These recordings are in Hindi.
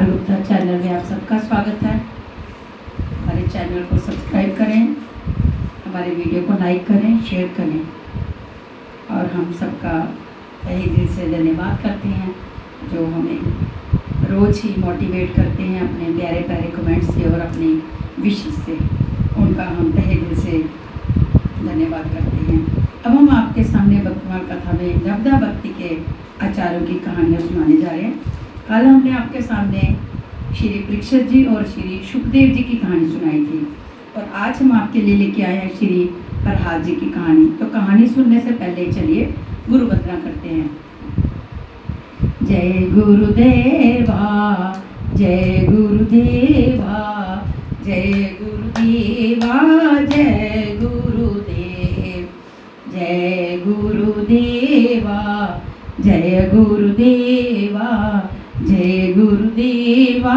कुमार गुप्ता चैनल में आप सबका स्वागत है। हमारे चैनल को सब्सक्राइब करें, हमारे वीडियो को लाइक करें, शेयर करें और हम सबका तहे दिल से धन्यवाद करते हैं जो हमें रोज़ ही मोटिवेट करते हैं अपने प्यारे प्यारे कमेंट्स से और अपने विशेष से। उनका हम तहे दिल से धन्यवाद करते हैं। अब हम आपके सामने भक्तिमाल कथा में नवदा भक्ति के आचार्यों की कहानियाँ सुनाने जा रहे हैं। कल हमने आपके सामने श्री परीक्षित जी और श्री सुखदेव जी की कहानी सुनाई थी और आज हम आपके लिए लेके आए हैं श्री प्रहलाद जी की कहानी। तो कहानी सुनने से पहले चलिए गुरु वंदना करते हैं। जय गुरुदेवा, जय गुरुदेवा, जय गुरुदेवा, जय गुरुदेव, जय गुरुदेवा, जय गुरुदेवा, जय गुरुदेवा,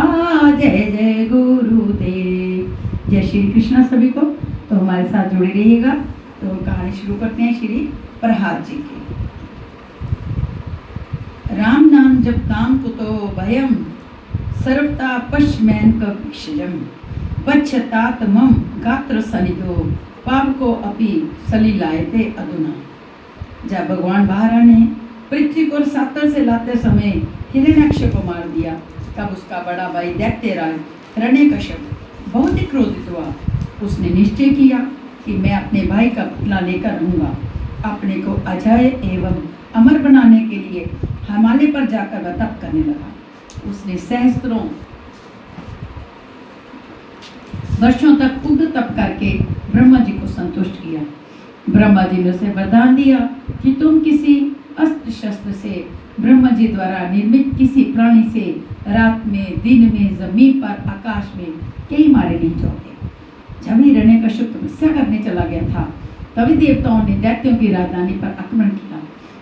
जय जय गुरुदेव। जय श्री कृष्णा सभी को। तो हमारे साथ जुड़े रहिएगा। तो कहानी शुरू करते हैं श्री प्रहलाद जी की। राम नाम जपताम कुतो भयम सर्वता पश्मैन कविक्षजम पश्चातात मम गात्र सनिधो पावको अपि सलिलायते अधुना। जब भगवान बाहर ने पृथ्वी को सातल से लाते समय हिरण्याक्ष को मार दिया, तब उसका बड़ा भाई दैत्यराज हिरण्यकश्यप बहुत ही क्रोधित हुआ। उसने निश्चय किया कि मैं अपने भाई का पुतला लेकर रहूंगा। अपने को अजय एवं अमर बनाने के लिए हिमालय पर जाकर वह तप करने लगा। उसने सहस्त्रों वर्षों तक उग्र तप करके ब्रह्मा जी को संतुष्ट किया। ब्रह्मा जी ने उसे वरदान दिया कि तुम किसी अस्त्र शस्त्र से ब्रह्मा जी द्वारा निर्मित किसी प्राणी से रात में, दिन में, जमीन पर, आकाश में कहीं मारे नहीं जाओगे। जब हिरण्यकश्यप तपस्या करने चला गया था, तभी देवताओं ने दैत्यों की राजधानी पर आक्रमण किया।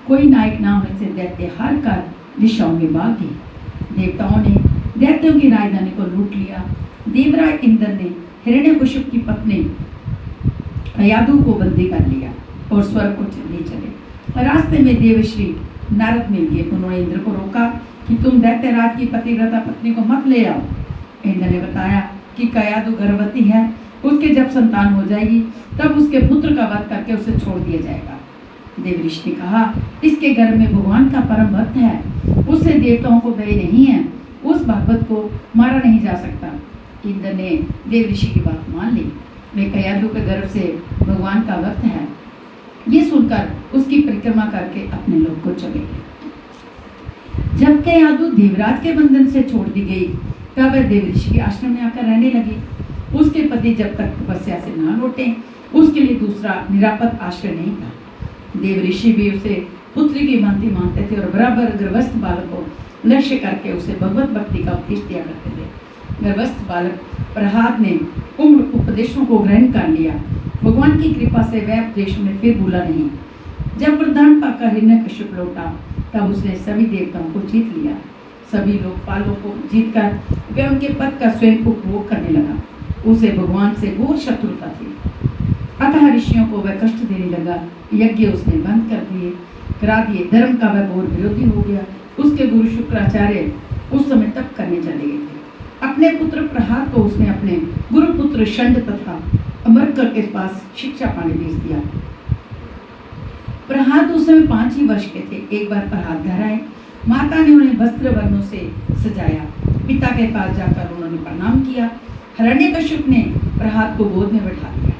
कोई नायक ना होने से दैत्य हार कर दिशाओं में भाग गए। देवताओं ने दैत्यों की राजधानी को लूट लिया। देवराज इंद्र ने हिरण्यकश्यप की पत्नी कयादु को बंदी कर लिया और स्वर्ग को ले चले। रास्ते में देवश्री नारद मिल गए। उन्होंने इंद्र को रोका कि तुम दैत्यराज की पतिव्रता पत्नी को मत ले आओ। इंद्र ने बताया कि कयादु गर्भवती है, उसके जब संतान हो जाएगी तब उसके पुत्र का वध करके उसे छोड़ दिया जाएगा। देव ऋषि ने कहा, इसके गर्भ में भगवान का परम भक्त है, उससे देवताओं को भय नहीं है, उस भागवत को मारा नहीं जा सकता। इंद्र ने देव ऋषि की बात मान ली। वे कयादु के गर्भ से भगवान का भक्त है। ये सुनकर उसकी परिक्रमा करके अपने लोक को चले गए। जब कयादु देवराज के बंधन से छोड़ दी गई, तब वह देव ऋषि के आश्रम में आकर रहने लगी। उसके पति जब तक तपस्या से न लौटे, उसके लिए दूसरा निरापद आश्रय नहीं था। देव ऋषि भी उसे पुत्री की भांति मानते थे और बराबर गर्भस्थ बालक को लक्ष्य करके उसे भगवत भक्ति का उपदेश दिया करते थे। गर्भस्थ बालक प्रहलाद ने उन उपदेशों को ग्रहण कर लिया। भगवान की कृपा से वह उपदेश में फिर भूला नहीं। जब वरदान पाकर हिरण्यकश्यप लौटा, तब उसने सभी देवताओं को जीत लिया। सभी लोकपालों को जीतकर वह उनके पद का स्वयं उपभोग करने लगा। उसे भगवान से घोर शत्रुता थी, अतः ऋषियों को वह कष्ट देने लगा। यज्ञ उसने बंद करा दिए। धर्म का वह घोर विरोधी हो गया। उसके गुरु शुक्राचार्य उस समय तप करने चले गए थे। अपने पुत्र प्रहलाद को उसने अपने गुरु पुत्र षंड तथा अमरकर के पास शिक्षा पाने भेज दिया। प्रहलाद उस समय 5 ही वर्ष के थे। एक बार प्रहलाद घर आए। माता ने उन्हें वस्त्र वर्णों से सजाया। पिता के पास जाकर उन्होंने प्रणाम किया। हिरण्यकश्यप ने प्रहलाद को गोद में बैठा लिया।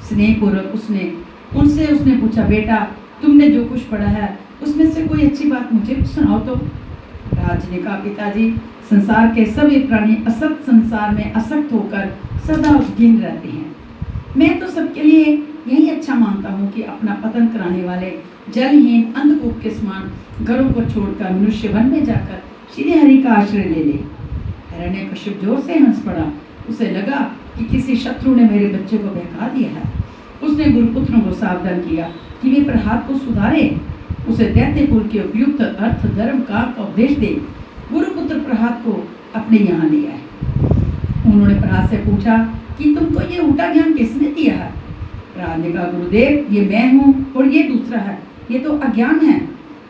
स्नेहपूर्वक उसने पूछा, बेटा तुमने जो कुछ पढ़ा है उसमें से कोई अच्छी बात मुझे सुनाओ तो। प्रहलाद ने कहा, पिताजी, संसार के सभी प्राणी असत संसार में आसक्त होकर सदा उद्विग्न रहते हैं। मैं तो सबके लिए यही अच्छा मानता हूँ कि अपना पतन कराने वाले जलहीन अंधकूप के समान घरों को छोड़कर मनुष्य वन में जाकर श्री हरि का आश्रय ले ले। हिरण्यकश्यप जोर से हंस पड़ा। उसे लगा कि किसी शत्रु ने मेरे बच्चे को बहका दिया है। उसने गुरुपुत्रों को सावधान किया कि वे प्रहलाद को सुधारे, उसे दैत्य कुल के उपयुक्त अर्थ धर्म का उपदेश दे। गुरुपुत्र प्रहलाद को अपने यहाँ ले आए। उन्होंने प्रहलाद से पूछा कि तुमको ये उल्टा ज्ञान किसने दिया है। प्रहलाद ने कहा, गुरुदेव, ये मैं हूँ और ये दूसरा है, ये तो अज्ञान है।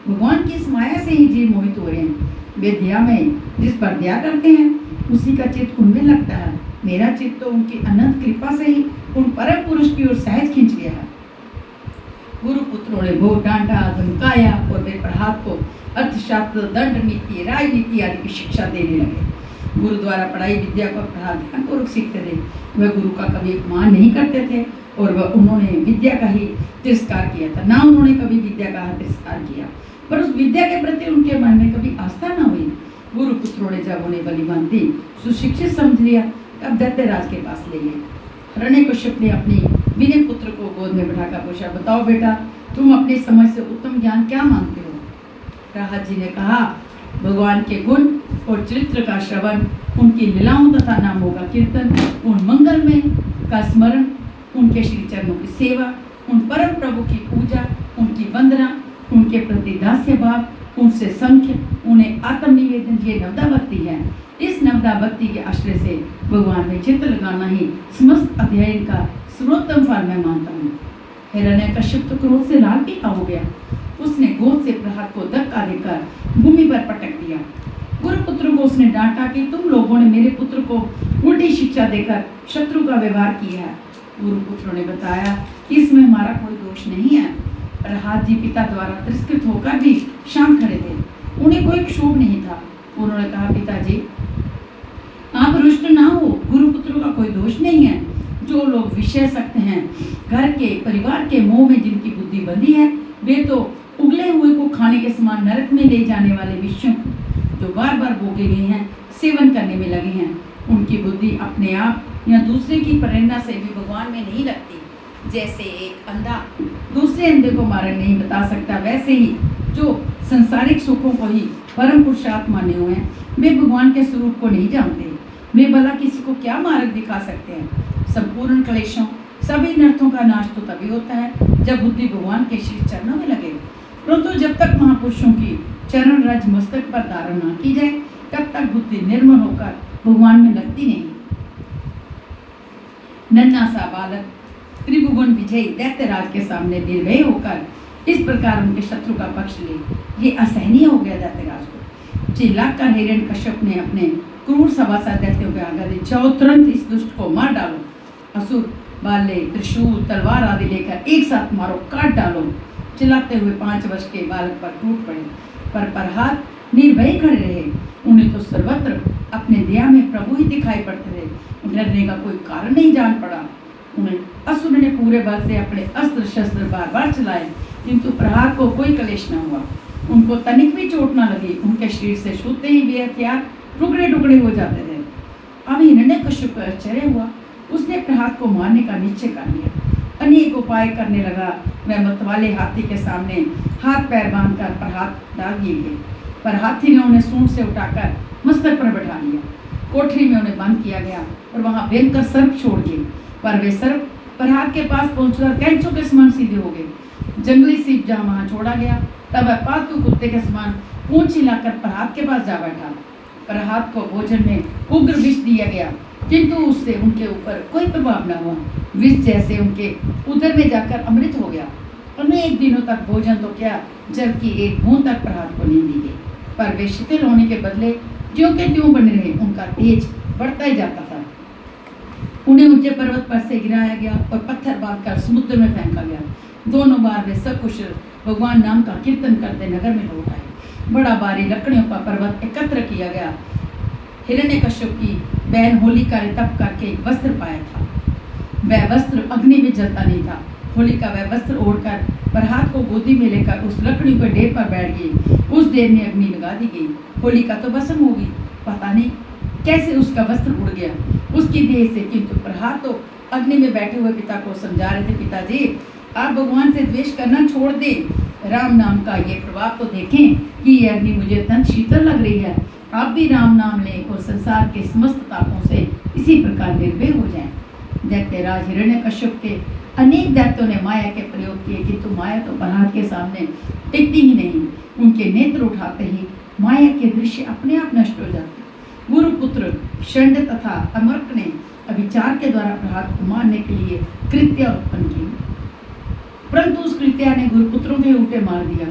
भगवान की इस माया से ही जीव मोहित हो रहे हैं। वे दया में जिस पर दया करते हैं उसी का चित्त उनमें लगता है। मेरा चित्त तो उनकी अनंत कृपा से ही उन परम पुरुष की ओर सहज खिंच गया है। गुरु पुत्रों ने बहुत डांटा, धमकाया और वे प्रहलाद को अर्थशास्त्र, दंड नीति, राजनीति आदि की शिक्षा देने लगे। गुरु द्वारा पढ़ाई विद्या को प्रहलाद ध्यानपूर्वक सीखते थे। वह गुरु का कभी अपमान नहीं करते थे और वह उन्होंने विद्या का ही तिरस्कार किया था। ना उन्होंने कभी विद्या का तिरस्कार किया, पर उस विद्या के प्रति उनके मन में कभी आस्था न हुई। गुरु पुत्रों ने जब उन्हें बलिवंती सुशिक्षित समझ लिया तब दैत्यराज के पास ले गए। हिरण्यकश्यप ने अपनी विनय पुत्र को गोद में बिठाकर पूछा, बताओ बेटा, तुम अपनी समझ से उत्तम ज्ञान क्या मानते हो? प्रहलाद जी ने कहा, भगवान के गुण और चरित्र का श्रवण, उनकी लीलाओं तथा नामों का कीर्तन, उन मंगलमय का स्मरण, उनके श्री चरणों की सेवा, उन परम प्रभु की पूजा, उनकी वंदना, उनके प्रति दास्य भाव, उनसे संख्य, उन्हें आत्मनिवेदन, ये नवदा भक्ति है। इस नवदा भक्ति के आश्रय से भगवान में चित्त लगाना ही समस्त अध्ययन का सर्वोत्तम फल मैं मानता हूँ। हिरण्यकश्यप तो क्रोध से लाल पीला हो गया। उसने गोद से प्रहलाद को धक्का देकर भूमि पर पटक दिया। गुरुपुत्र को उसने डांटा कि तुम लोगों ने मेरे पुत्र को उल्टी शिक्षा देकर शत्रु का व्यवहार किया है। गुरुपुत्रों ने बताया कि इसमें हमारा कोई दोष नहीं है। प्रहलाद जी पिता द्वारा तिरस्कृत होकर भी शांत खड़े थे, उन्हें कोई क्षोभ नहीं था। उन्होंने कहा, पिताजी आप रुष्ट ना हो, गुरुपुत्रों का कोई दोष नहीं है। जो लोग विषय सक्त हैं, घर के परिवार के मोह में जिनकी बुद्धि बंधी है, वे तो उगले हुए को खाने के समान नरक में ले जाने वाले विषयों जो बार बार भोगे गए हैं, सेवन करने में लगे हैं। उनकी बुद्धि अपने आप या दूसरे की प्रेरणा से भी भगवान में नहीं लगती। जैसे एक अंधा दूसरे अंधे को मार्ग नहीं बता सकता, वैसे ही जो संसारिक सुखों को ही परम पुरुषार्थ माने हुए हैं, वे भगवान के स्वरूप को नहीं जानते। वे भला किसी को क्या मार्ग दिखा सकते हैं? संपूर्ण क्लेशों, सभी नर्थों का नाश तो तभी होता है जब बुद्धि भगवान के श्री चरणों में लगे। परंतु जब तक महापुरुषों की चरण रज मस्तक पर धारण न की जाए, तब तक बुद्धि निर्मल होकर भगवान में लगती नहीं। नन्हा सा बालक त्रिभुवन विजयी दैत्यराज के सामने निर्भय होकर इस प्रकार उनके शत्रु का पक्ष ले, ये असहनीय हो गया दैत्यराज को। चिल्लाकर हिरण्यकश्यप ने अपने क्रूर सभासद दैत्यों के आगे दी, जाओ तुरंत इस दुष्ट को मार डालो। असुर बाले, त्रिशूल, तलवार आदि लेकर एक साथ मारो, काट डालो। चिल्लाते हुए 5 वर्ष के बालक पर टूट पड़े, पर प्रहलाद निर्भय खड़े रहे। उन्हें तो सर्वत्र अपने दया में प्रभु ही दिखाई पड़ते थे। डरने का कोई कारण नहीं जान पड़ा। उन्हें असुर ने पूरे बल से अपने अस्त्र शस्त्र बार बार चलाए, किंतु प्रहलाद को कोई क्लेश न हुआ। उनको तनिक भी चोट न लगी। उनके शरीर से छूते ही वे हथियार टुकड़े टुकड़े हो जाते थे। अब हिरण्यकश्यप को आश्चर्य हुआ। उसने प्रहलाद को मारने का निश्चय कर लिया। अनेक उपाय करने लगा। वह मतवाले हाथी के सामने हाथ पैर बांधकर प्रहलाद डाल दिए गए, पर हाथी ने उन्हें सूंड से उठाकर मस्तक पर बैठा लिया। कोठरी में उन्हें बंद किया गया और वहां भयंकर सर्प छोड़ दिए, पर वे सर्प प्रहलाद के पास पहुंचकर कैंचों के समान सीधे हो गए। जंगली सीप जहां वहां छोड़ा गया, तब वह पालतू कुत्ते के समान पूंछ हिलाकर प्रहलाद के पास जा बैठा। प्रहलाद को भोजन में उग्र विष दिया गया, किंतु उससे उनके ऊपर कोई प्रभाव न हुआ। विष जैसे उनके उदर में जाकर अमृत हो गया। अनेक दिनों तक भोजन तो क्या, जबकि एक बूंद तक प्रहलाद को नहीं दी गई, पर वे शिथिल होने के बदले ज्यों के त्यों बने रहे। उनका तेज बढ़ता ही जाता था। उन्हें ऊंचे पर्वत पर से गिराया गया और पत्थर बांधकर समुद्र में फेंका गया। दोनों बार वे सब कुशल भगवान नाम का कीर्तन करते नगर में लौट आए। बड़ा भारी लकड़ियों का पर्वत एकत्र किया गया। हिरण्यकश्यप की बहन होलिका ने तप करके एक वस्त्र पाया था। वह वस्त्र अग्नि में जलता नहीं था। होलिका वह वस्त्र ओढ़कर प्रहलाद को गोदी में लेकर उस लकड़ी के ढेर पर बैठ गई। उस ढेर में अग्नि लगा दी गई। होलिका तो भस्म हो गई। पता नहीं कैसे उसका वस्त्र उड़ गया उसकी देह से, किंतु प्रहलाद तो अग्नि में बैठे हुए पिता को समझा रहे थे, पिताजी आप भगवान से द्वेष करना छोड़ दें। राम नाम का ये प्रभाव तो देखें कि ये अग्नि मुझे अत्यंत शीतल लग रही है। आप भी राम नाम लें और संसार के समस्त तापों से इसी प्रकार निर्भय हो जाएं। दैत्यराज हिरण्यकश्यप के अनेक दैत्यों ने माया के प्रयोग किए, किंतु माया तो प्रहलाद के सामने टिकती ही नहीं। उनके नेत्र उठाते ही माया के दृश्य अपने आप नष्ट हो जाते। गुरुपुत्र षंड तथा अमर्क ने अभिचार के द्वारा प्रहलाद को मारने के लिए कृत्या उत्पन्न की, परंतु उस कृत्या ने गुरुपुत्रों के उल्टे मार दिया।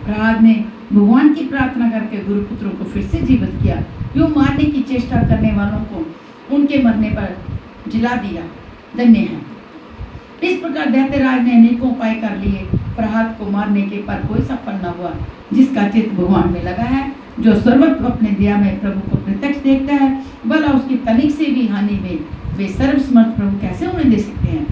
प्रहलाद ने भगवान की प्रार्थना करके गुरुपुत्रों को फिर से जीवित किया। यूं मारने की चेष्टा करने वालों को उनके मरने पर जिला दिया। धन्य है। इस प्रकार दैत्यराज ने अनेकों उपाय कर लिए, प्रहलाद को मारने के पर कोई सफल न हुआ। जिसका चित्त भगवान में लगा है, जो सर्वत्र अपने दया में प्रभु को प्रत्यक्ष देखता है, भला उसकी तनिक से भी हानि में वे सर्वसमर्थ प्रभु कैसे उन्हें दे सकते हैं।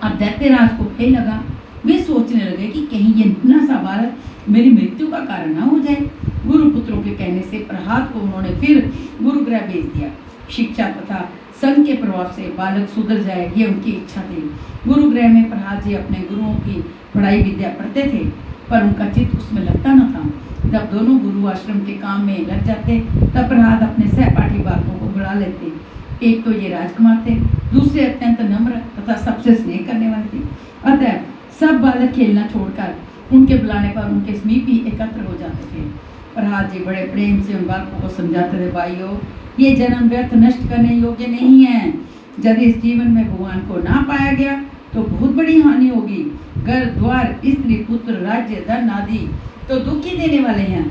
अब दैत्यराज को भय लगा। वे सोचने लगे कि कहीं ये नन्हा सा बालक मेरी मृत्यु का कारण न हो जाए। गुरुपुत्रों के कहने से प्रहलाद को उन्होंने फिर गुरुगृह भेज दिया। शिक्षा तथा संघ के प्रभाव से बालक सुधर जाए, ये उनकी इच्छा थी। गुरुगृह में प्रहलाद जी अपने गुरुओं की पढ़ाई विद्या पढ़ते थे, पर उनका चित्त उसमें लगता न था। जब दोनों गुरु आश्रम के काम में लग जाते, तब प्रहलाद अपने सहपाठी बालकों को बुला लेते। एक तो ये राजकुमार थे, दूसरे अत्यंत नम्र तथा सबसे स्नेह करने वाले थे। अतः सब बालक खेलना छोड़कर उनके बुलाने पर उनके समीप ही एकत्र हो जाते थे। प्रहलाद जी बड़े प्रेम से उन बालकों को समझाते थे, भाइयों, ये जन्म व्यर्थ नष्ट करने योग्य नहीं है। यदि इस जीवन में भगवान को ना पाया गया तो बहुत बड़ी हानि होगी। घर द्वार, स्त्री, पुत्र, राज्य, धन आदि तो दुख ही देने वाले हैं।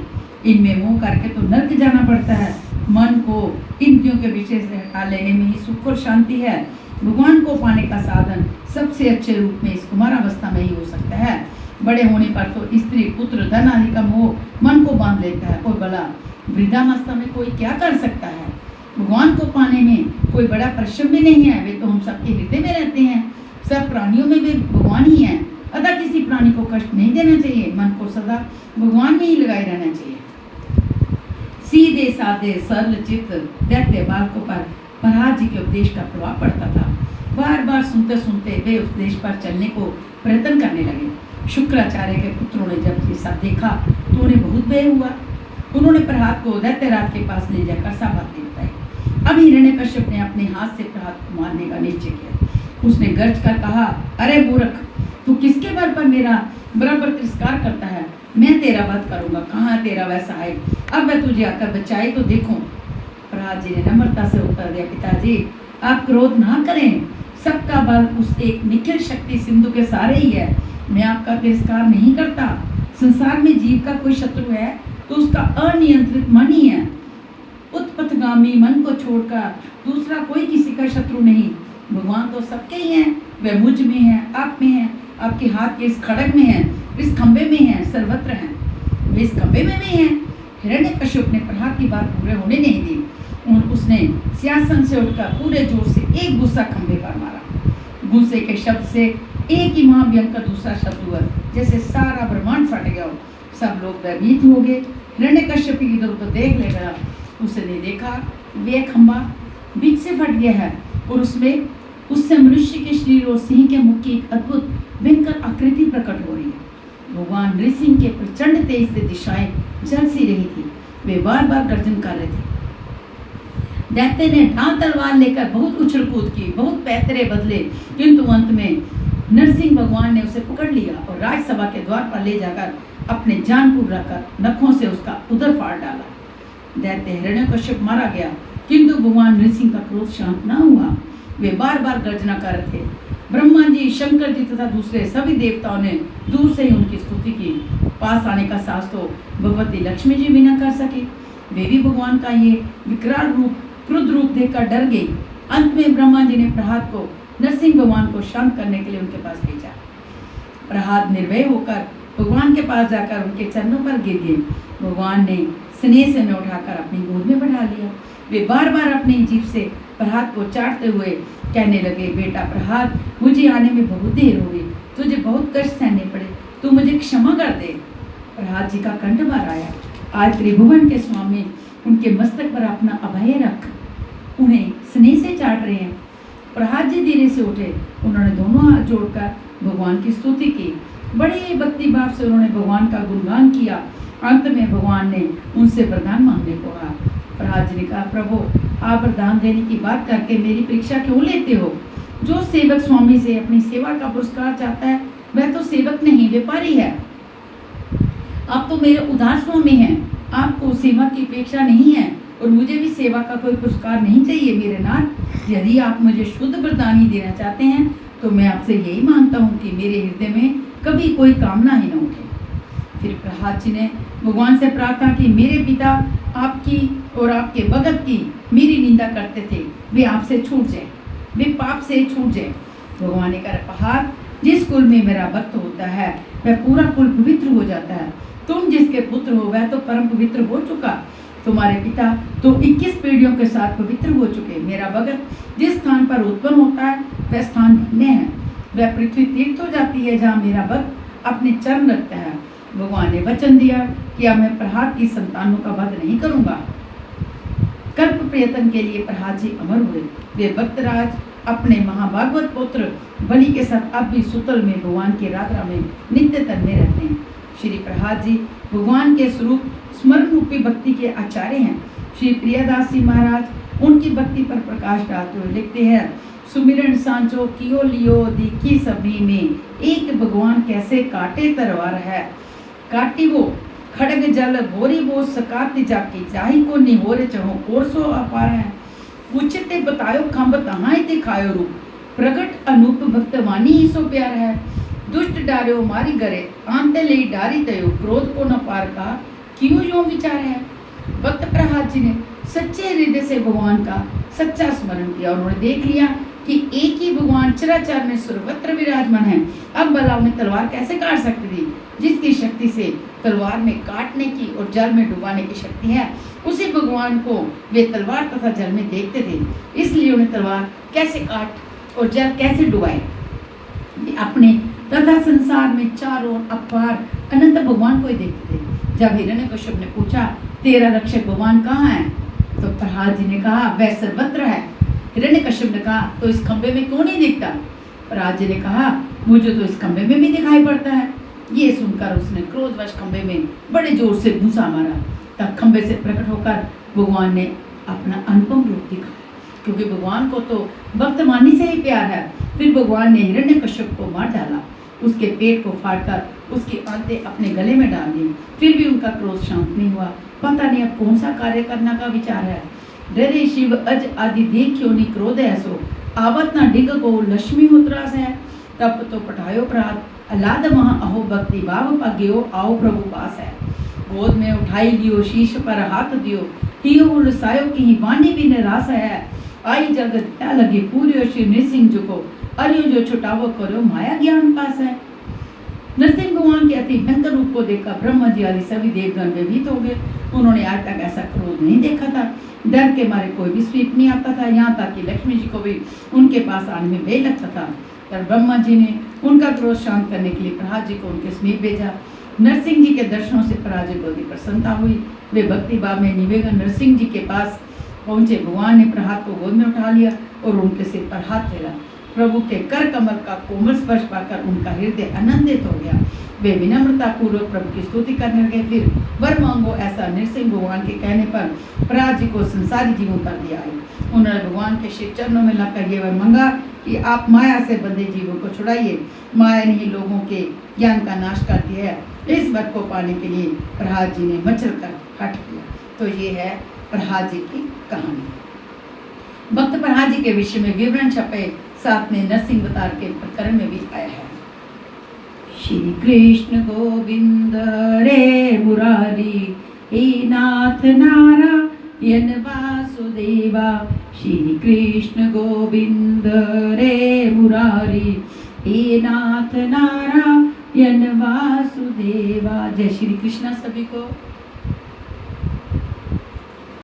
इनमें मोह करके तो नर्क जाना पड़ता है। मन को इंद्रियों के विषय से हटा लेने में ही सुख और शांति है। भगवान को पाने का साधन सबसे अच्छे रूप में इस कुमारावस्था में ही हो सकता है। बड़े होने पर तो स्त्री, पुत्र, धन आदि का मोह मन को बांध लेता है, और भला वृद्धावस्था में कोई क्या कर सकता है। भगवान को पाने में कोई बड़ा परिश्रम भी नहीं है। वे तो हम सबके हृदय में रहते हैं। सब प्राणियों में वे भगवान ही हैं। अतः किसी प्राणी को कष्ट नहीं देना चाहिए। मन को सदा भगवान में ही लगाए रहना चाहिए। सीधे साधे सरल चित्त दैत्य बालकों पर प्रहलाद जी के उपदेश का प्रभाव पड़ता था। बार बार सुनते सुनते वे उपदेश पर चलने को प्रयत्न करने लगे। शुक्राचार्य के पुत्रों ने जब ये सब देखा तो उन्हें बहुत भय हुआ। उन्होंने प्रहलाद को दैत्यराज के पास ले जाकर सब बातें बताई। अब हिरण्यकश्यप ने अपने हाथ से प्रहलाद को मारने का निश्चय किया। उसने गर्ज कर कहा, अरे मूर्ख, तू किसके बल पर मेरा बराबर तिरस्कार करता है? मैं तेरा वध करूंगा। कहाँ तेरा वैसा है? अब मैं तुझे आकर बचाई तो देखूं। प्रहलाद जी ने नम्रता से उत्तर दिया, पिताजी, आप क्रोध ना करें। सबका बल उस एक निखिल शक्ति सिंधु के सारे ही है। मैं आपका तिरस्कार नहीं करता। संसार में जीव का कोई शत्रु है तो उसका अनियंत्रित मन ही है। उत्पथगामी मन को छोड़कर दूसरा कोई किसी का शत्रु नहीं। भगवान तो सबके ही हैं। वे मुझ में हैं, आप में हैं, आपके हाथ के इस खड़ग में हैं, इस खंबे में हैं, सर्वत्र हैं। वे इस खंबे में भी हैं। हिरण्यकश्यप ने प्रहलाद की बात पूरे होने नहीं दी। उसने सिंहासन से उठकर पूरे जोर से एक गुस्सा खंबे पर मारा। गुस्से के शब्द से एक ही महाभयंकर दूसरा शब्द हुआ, जैसे सारा ब्रह्मांड फट गया हो। सब लोग भयभीत हो गए। हिरण्यकश्यप की इधर उधर देख लेगा। उसने देखा वे खंबा बीच से फट गया है और उससे मनुष्य के शरीर और सिंह के मुख की एक अद्भुत भयंकर आकृति प्रकट हो रही है। भगवान नृसिंह के प्रचंड तेज से दिशाएं जल सी रही थी। वे बार बार गर्जन कर रहे थे। दैत्य ने ढाल तलवार लेकर बहुत उछल कूद की, बहुत पैतरे बदले, किंतु अंत में नरसिंह भगवान ने उसे पकड़ लिया और राजसभा के द्वार पर ले जाकर अपने जानपुर रखकर नखों से उसका उदर फाड़ डाला। दैत्य हिरण्यकश्यप मारा गया, किंतु भगवान नृसिंह का क्रोध शांत न हुआ। वे बार बार गर्जना कर रहे थे। ब्रह्मा जी, शंकर जी तथा दूसरे सभी देवताओं ने दूर से ही उनकी स्तुति की। पास आने का साहस तो भगवती लक्ष्मी जी भी न कर सके। वे भी भगवान का ये विकराल रूप, क्रुद्ध रूप देखकर डर गई। अंत में ब्रह्मा जी ने प्रहलाद को नरसिंह भगवान को शांत करने के लिए उनके पास भेजा। प्रहलाद निर्भय होकर भगवान के पास जाकर उनके चरणों पर गिर गए। भगवान ने स्नेह से उन्हें उठाकर अपनी गोद में बैठा लिया। वे बार बार अपनी जीभ से प्रहलाद को चाटते हुए कहने लगे, बेटा प्रहलाद, मुझे आने में बहुत देर हो गई, तुझे बहुत कष्ट सहने पड़े, तू मुझे क्षमा कर दे। प्रहलाद जी का कंठ भर आया। आज त्रिभुवन के स्वामी उनके मस्तक पर अपना अभय रख उन्हें स्नेह से चाट रहे हैं। प्रहलाद जी धीरे से उठे। उन्होंने दोनों हाथ जोड़कर भगवान की स्तुति की। बड़े भक्ति भाव से उन्होंने भगवान का गुणगान किया। अंत में भगवान ने उनसे वरदान मांगने को कहा। प्रहलाद जी ने कहा, प्रभु, आप वरदान देने की बात करके मेरी परीक्षा क्यों लेते हो? जो सेवक स्वामी से अपनी सेवा का पुरस्कार चाहता है वह तो सेवक नहीं, व्यापारी है। आप तो मेरे उदार स्वामी हैं। आपको सेवा की अपेक्षा नहीं है और मुझे भी सेवा का कोई पुरस्कार नहीं चाहिए। मेरे नाथ, यदि आप मुझे शुद्ध वरदान ही देना चाहते हैं तो मैं आपसे यही मांगता हूँ कि मेरे हृदय में कभी कोई कामना ही न उठे। फिर प्रहलाद जी ने भगवान से प्रार्थना की, मेरे पिता आपकी और आपके भगत की मेरी निंदा करते थे, वे आपसे छूट जाए, वे पाप से छूट जाए। भगवान ने कहा, प्रहलाद, जिस कुल में मेरा भक्त होता है वह पूरा कुल पवित्र हो जाता है। तुम जिसके पुत्र हो वह तो परम पवित्र हो चुका, तुम्हारे पिता तो 21 पीढ़ियों के साथ पवित्र हो चुके। मेरा भगत जिस स्थान पर उत्पन्न होता है वह स्थान धन्य है, वह पृथ्वी तीर्थ हो जाती है जहाँ मेरा भक्त अपने चरण रखता है। भगवान ने वचन दिया कि अब मैं प्रहलाद की संतानों का वध नहीं करूंगा। कल्प प्रयत्न के लिए प्रहलाद जी अमर हुए। वे भक्तराज अपने महाभागवत पुत्र बलि के साथ अब भी सुतल में भगवान की रात्रा में नित्य तन्ने रहते हैं। श्री प्रहलाद जी भगवान के स्वरूप स्मरण रूपी भक्ति के आचार्य हैं। श्री प्रियदास जी महाराज उनकी भक्ति पर प्रकाश डालते हुए लिखते हैं, सुमिरन सांचो कियो लियो दीखी सभी में, एक भगवान कैसे काटे तरवार है, काटी वो खड़ग जल बोरी वो सकाती जाकी, जाही को निहोरे चहो कोरसो अपार है, पूछते बतायो खंब तहाई दिखायो रूप, प्रगट अनूप भक्तवानी ही सो प्यार है, दुष्ट डार्यो मारी गरे आंते ले डारी तयो, क्रोध को न पार का क्यों यो विचार है। भक्त प्रहलाद जी ने सच्चे हृदय से भगवान का सच्चा स्मरण किया। उन्होंने देख लिया कि एक ही भगवान चराचर में सर्वत्र विराजमान है। अब भला उन्हें तलवार कैसे काट सकती थी, जिसकी शक्ति से तलवार में काटने की और जल में डुबाने की शक्ति है, उसी भगवान को वे तलवार तथा जल में देखते थे। इसलिए उन्हें तलवार कैसे काट और जल कैसे डुबाए। अपने तथा संसार में चारों अपार अनंत भगवान को ही देखते थे। जब हिरण्यकश्यप ने पूछा, तेरा रक्षक भगवान कहाँ है, तो प्रहलाद जी ने कहा, वह सर्वत्र है। हिरण्यकश्यप ने कहा, तो इस खंबे में क्यों नहीं दिखता। प्रहलाद जी ने कहा, मुझे तो इस खंबे में भी दिखाई पड़ता है। ये सुनकर उसने क्रोधवश खंबे में बड़े जोर से घूंसा मारा। तब खंबे से प्रकट होकर भगवान ने अपना अनुपम रूप दिखाया, क्योंकि भगवान को तो भक्तमानी से ही प्यार है। फिर भगवान ने हिरण्यकश्यप को मार डाला, उसके पेट को फाड़कर उसकी आंतें अपने गले में डाल दी। फिर भी उनका क्रोध शांत नहीं हुआ। पता नहीं अब कौन सा कार्य करने का विचार है। डरे शिव अज आदि देखियो नि क्रोध ऐसो, आवत ना डिग को लक्ष्मी उतरास है। तब तो पठायो प्रात अलाद महा अहो भक्ति भाव पग्यो, आओ प्रभु पास है। गोद में उठाई लियो शीश पर हाथ दियो, हियो उलसायो की ही वाणी भी निराश है। आई जगत क्या लगी पूरी श्री नृसिंह जी को, अरियो जो छुटावो करो माया ज्ञान पास है। नरसिंह भगवान के अति भयंकर रूप को देखकर ब्रह्मा जी आदि सभी देवगण भयभीत हो गए। उन्होंने आज तक ऐसा क्रोध नहीं देखा था। डर के मारे कोई भी स्वीप नहीं आता था, यहाँ तक कि लक्ष्मी जी को भी उनके पास आने में भय लगता था। पर ब्रह्मा जी ने उनका क्रोध शांत करने के लिए प्रहलाद जी को उनके समीप भेजा। नरसिंह जी के दर्शनों से प्रहलाद जी को प्रसन्नता हुई। वे भक्ति भाव में निवेदन नरसिंह जी के पास पहुंचे। भगवान ने प्रहलाद को गोद में उठा लिया और उनके सिर पर हाथ फेरा। प्रभु के कर कमल का कोमल स्पर्श पाकर उनका हृदय आनंदित हो गया। वे विनम्रता पूर्वक प्रभु की स्तुति करने लगे। फिर वर मांगो ऐसा नरसिंह भगवान के कहने पर प्रहलाद जी को संसारी जीवों पर दिया है। उन्होंने भगवान के श्री चरणों में लाकर ये वर मांगा कि आप माया से बंधे जीवों को छुड़ाइए। माया ने ही लोगों के ज्ञान का नाश करती है। इस वर को पाने के लिए प्रहलाद जी ने मचल कर हट किया। तो ये है प्रहलाद जी की कहानी। भक्त प्रहलाद जी के विषय में विवरण छपे, साथ में नरसिंह के प्रकरण में भी आया है। श्री कृष्ण गोविंद रे मुरारी, हे नाथ नारायण वासुदेवा। श्री कृष्ण गोविंद रे मुरारी, हे नाथ नारायण वासुदेवा। जय श्री कृष्ण सभी को।